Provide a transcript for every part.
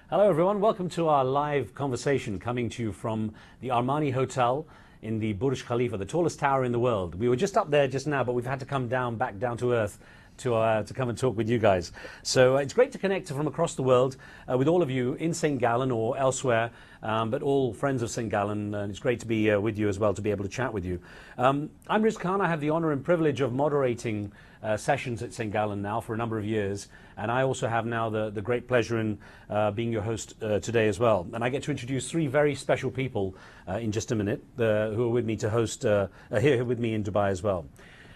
Hello everyone, welcome to our live conversation coming to you from the Armani Hotel in the Burj Khalifa, the tallest tower in the world. We were just up there just now, but we've had to come back down to earth to come and talk with you guys. So it's great to connect from across the world with all of you in St. Gallen or elsewhere, but all friends of St. Gallen, and it's great to be with you as well, to be able to chat with you. I'm Riz Khan. I have the honor and privilege of moderating sessions at St. Gallen now for a number of years, and I also have now the great pleasure in being your host today as well. And I get to introduce three very special people in just a minute who are with me to host here with me in Dubai as well.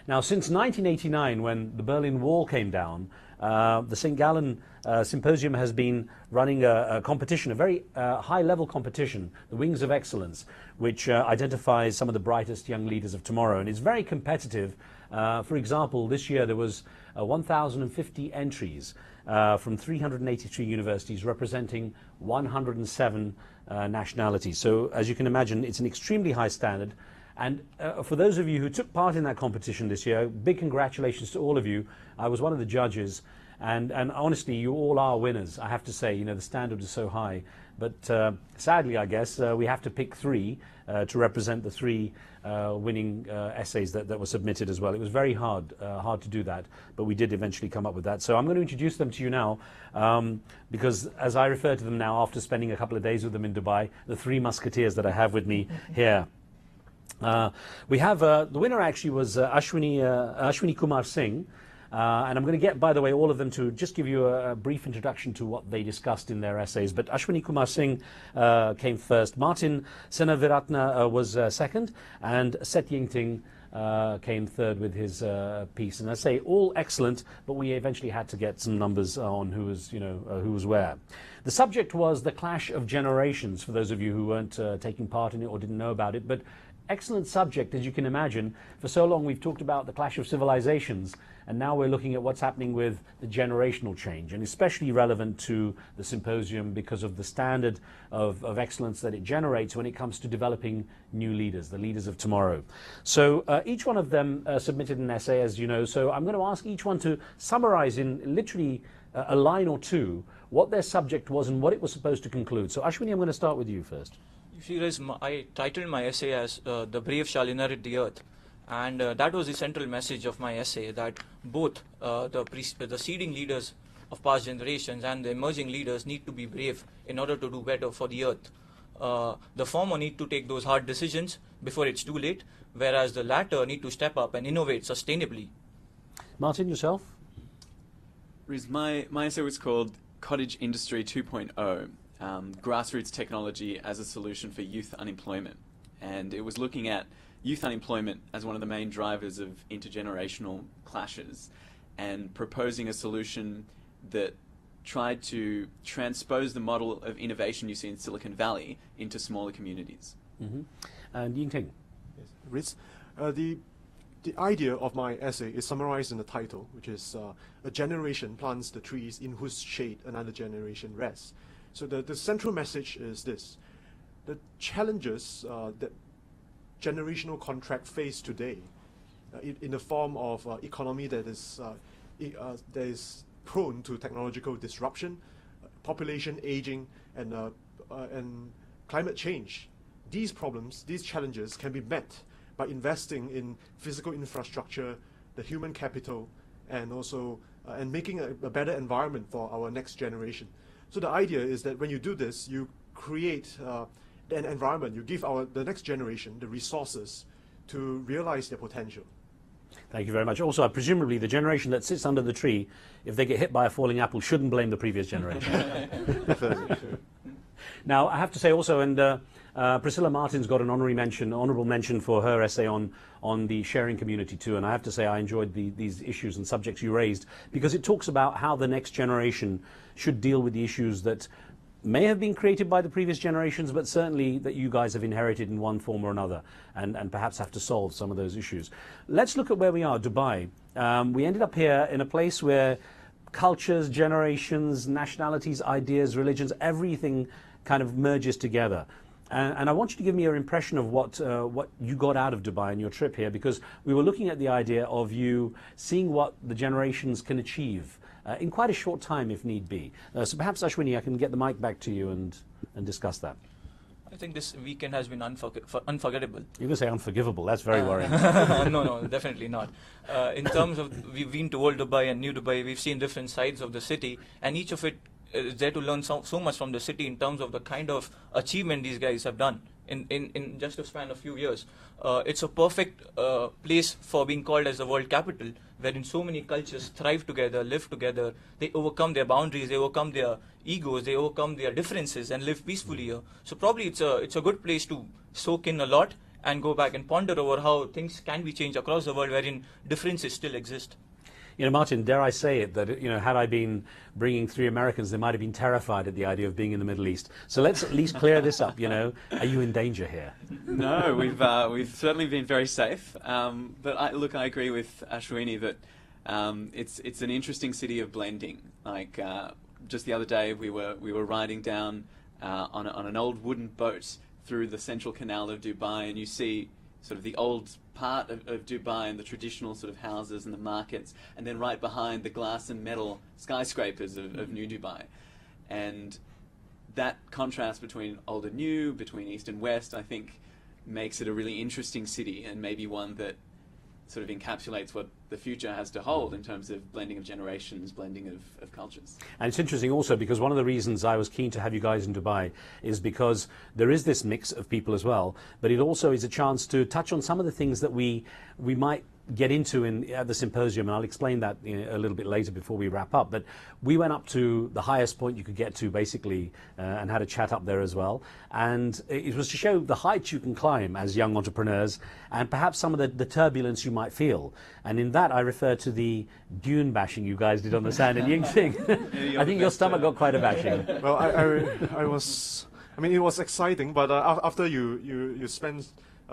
Now, since 1989, when the Berlin Wall came down, the St. Gallen Symposium has been running a competition, a very high-level competition, the Wings of Excellence, which identifies some of the brightest young leaders of tomorrow. And it's very competitive. For example, this year there was 1,050 entries from 383 universities representing 107 nationalities. So, as you can imagine, it's an extremely high standard. And for those of you who took part in that competition this year, big congratulations to all of you. I was one of the judges, and honestly, you all are winners, I have to say. You know, the standard is so high. But sadly, I guess, we have to pick three to represent the three winning essays that were submitted as well. It was very hard to do that, but we did eventually come up with that. So I'm going to introduce them to you now, because as I refer to them now, after spending a couple of days with them in Dubai, the three musketeers that I have with me here. We have the winner actually was Ashwini Kumar Singh, and I'm going to get, by the way, all of them to just give you a brief introduction to what they discussed in their essays. But Ashwini Kumar Singh came first, Martin Senaviratna was second, and Set Yingting came third with his piece. And I say all excellent, but we eventually had to get some numbers on who was where. The subject was the clash of generations, for those of you who weren't taking part in it or didn't know about it. But excellent subject, as you can imagine. For so long we've talked about the clash of civilizations, and now we're looking at what's happening with the generational change, and especially relevant to the symposium because of the standard of excellence that it generates when it comes to developing new leaders, the leaders of tomorrow. So each one of them submitted an essay, as you know, so I'm going to ask each one to summarize in literally a line or two what their subject was and what it was supposed to conclude. So Ashwini, I'm going to start with you first. I titled my essay as The Brave Shall Inherit the Earth, and that was the central message of my essay, that both the seeding leaders of past generations and the emerging leaders need to be brave in order to do better for the earth. The former need to take those hard decisions before it's too late, whereas the latter need to step up and innovate sustainably. Martin, yourself? Riz, my essay was called Cottage Industry 2.0. Grassroots technology as a solution for youth unemployment. And it was looking at youth unemployment as one of the main drivers of intergenerational clashes, and proposing a solution that tried to transpose the model of innovation you see in Silicon Valley into smaller communities. Mm-hmm. And Yingting? Yes. Riz, the idea of my essay is summarized in the title, which is a generation plants the trees in whose shade another generation rests. So the central message is this: the challenges that generational contract face today, in the form of economy that is prone to technological disruption, population aging, and climate change. These problems, these challenges can be met by investing in physical infrastructure, the human capital, and also and making a better environment for our next generation. So the idea is that when you do this, you create an environment, you give the next generation the resources to realize their potential. Thank you very much. Also, presumably the generation that sits under the tree, if they get hit by a falling apple, shouldn't blame the previous generation. Definitely true. Now, I have to say also, and Priscilla Martin's got an honourable mention for her essay on the sharing community too, and I have to say I enjoyed these issues and subjects you raised, because it talks about how the next generation should deal with the issues that may have been created by the previous generations, but certainly that you guys have inherited in one form or another, and perhaps have to solve some of those issues. Let's look at where we are, Dubai. We ended up here in a place where cultures, generations, nationalities, ideas, religions, everything kind of merges together. And I want you to give me your impression of what you got out of Dubai on your trip here, because we were looking at the idea of you seeing what the generations can achieve in quite a short time if need be. So perhaps, Ashwini, I can get the mic back to you and discuss that. I think this weekend has been unforgettable. You're going to say unforgivable. That's very worrying. No, definitely not. In terms of, we've been to Old Dubai and New Dubai, we've seen different sides of the city, and each of it is there to learn so much from the city in terms of the kind of achievement these guys have done in just a span of few years. It's a perfect place for being called as the world capital, wherein so many cultures thrive together, live together, they overcome their boundaries, they overcome their egos, they overcome their differences and live peacefully here. So probably it's a good place to soak in a lot and go back and ponder over how things can be changed across the world wherein differences still exist. You know, Martin, dare I say it, that, you know, had I been bringing 3 Americans, they might have been terrified at the idea of being in the Middle East. So let's at least clear this up, you know. Are you in danger here? No, we've certainly been very safe. But I agree with Ashwini that it's an interesting city of blending. Like just the other day, we were riding down on an old wooden boat through the central canal of Dubai, and you see sort of the old part of Dubai and the traditional sort of houses and the markets, and then right behind the glass and metal skyscrapers of New Dubai. And that contrast between old and new, between east and west, I think makes it a really interesting city, and maybe one that sort of encapsulates what the future has to hold in terms of blending of generations, blending of cultures. And it's interesting also because one of the reasons I was keen to have you guys in Dubai is because there is this mix of people as well, but it also is a chance to touch on some of the things that we might get into at the symposium, and I'll explain that a little bit later before we wrap up. But we went up to the highest point you could get to, basically, and had a chat up there as well. And it was to show the heights you can climb as young entrepreneurs, and perhaps some of the turbulence you might feel. And in that, I refer to the dune bashing you guys did on the sand in Yingting. I think your stomach got quite a bashing. Well, I was. I mean, it was exciting, but after you spend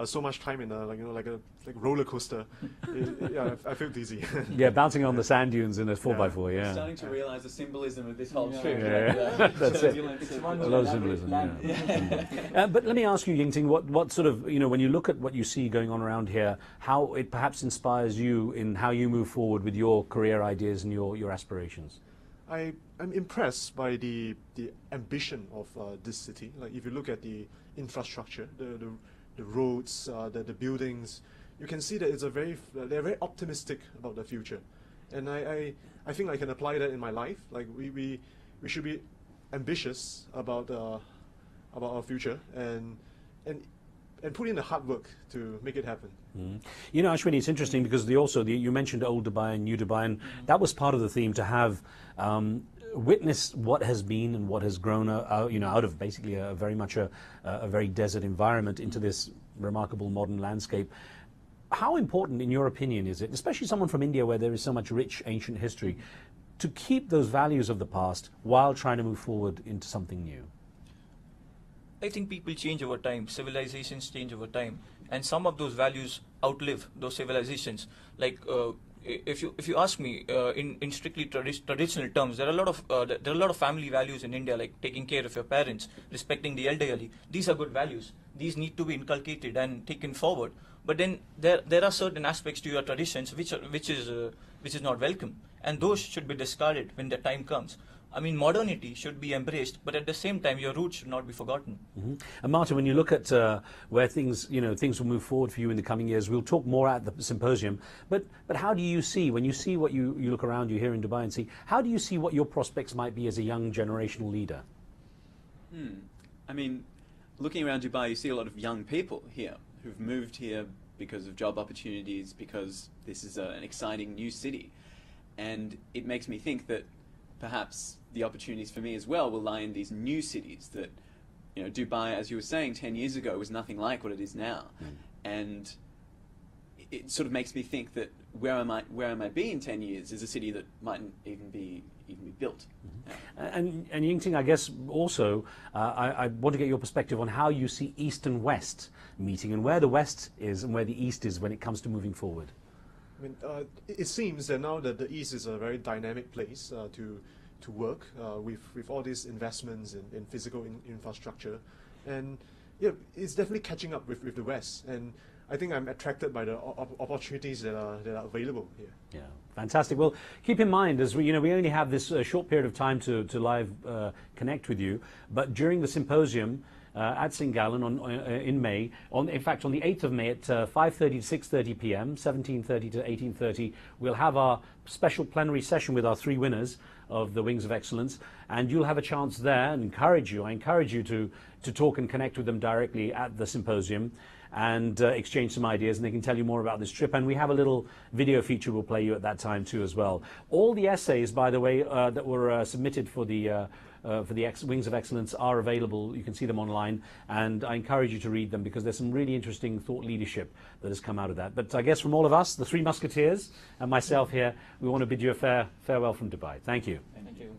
so much time in like a roller coaster, yeah, I feel dizzy. Yeah, bouncing on the sand dunes in a 4x4. Yeah. I'm starting to realise the symbolism of this whole trip. Yeah. That's it. A lot of symbolism. Yeah. But let me ask you, Yingting, what sort of, you know, when you look at what you see going on around here, how it perhaps inspires you in how you move forward with your career ideas and your aspirations? I'm impressed by the ambition of this city. Like if you look at the infrastructure, the roads, the buildings, you can see that they're very optimistic about the future, and I think I can apply that in my life. Like we should be ambitious about our future and put in the hard work to make it happen. Mm. You know, Ashwini, it's interesting because you mentioned Old Dubai and New Dubai, and that was part of the theme, to have witness what has been and what has grown out of basically a very desert environment into this remarkable modern landscape. How important, in your opinion, is it, especially someone from India where there is so much rich ancient history, to keep those values of the past while trying to move forward into something new? I think people change over time, civilizations change over time, and some of those values outlive those civilizations. Like if you ask me in strictly traditional terms, there are a lot of family values in India, like taking care of your parents, respecting the elderly. These are good values. These need to be inculcated and taken forward. But then there are certain aspects to your traditions which is not welcome, and those should be discarded when the time comes. I mean, modernity should be embraced, but at the same time, your roots should not be forgotten. Mm-hmm. And Martin, when you look at where things will move forward for you in the coming years, we'll talk more at the symposium. But how do you see, when you see what you look around you here in Dubai and see, how do you see what your prospects might be as a young generational leader? I mean, looking around Dubai, you see a lot of young people here who've moved here because of job opportunities, because this is an exciting new city. And it makes me think that perhaps the opportunities for me as well will lie in these new cities that, you know, Dubai, as you were saying, 10 years ago was nothing like what it is now. And it sort of makes me think that where I might be in 10 years is a city that mightn't even be built. And Yingting, I guess also, I want to get your perspective on how you see East and West meeting, and where the West is and where the East is when it comes to moving forward. I mean, it seems that now that the East is a very dynamic place to work with all these investments in physical infrastructure, and yeah, it's definitely catching up with the West, and I think I'm attracted by the opportunities that are available here. Yeah, fantastic. Well, keep in mind, as we only have this short period of time to live connect with you, but during the symposium at St. Gallen in May, in fact on the 8th of May at 5:30 to 6:30 p.m., 17:30 to 18:30, we'll have our special plenary session with our 3 winners of the Wings of Excellence, and you'll have a chance there, and I encourage you to talk and connect with them directly at the symposium and exchange some ideas, and they can tell you more about this trip. And we have a little video feature we'll play you at that time too as well. All the essays, by the way, that were submitted for the Wings of Excellence are available. You can see them online, and I encourage you to read them because there's some really interesting thought leadership that has come out of that. But I guess from all of us, the 3 Musketeers and myself here, we want to bid you a farewell from Dubai. Thank you. Thank you.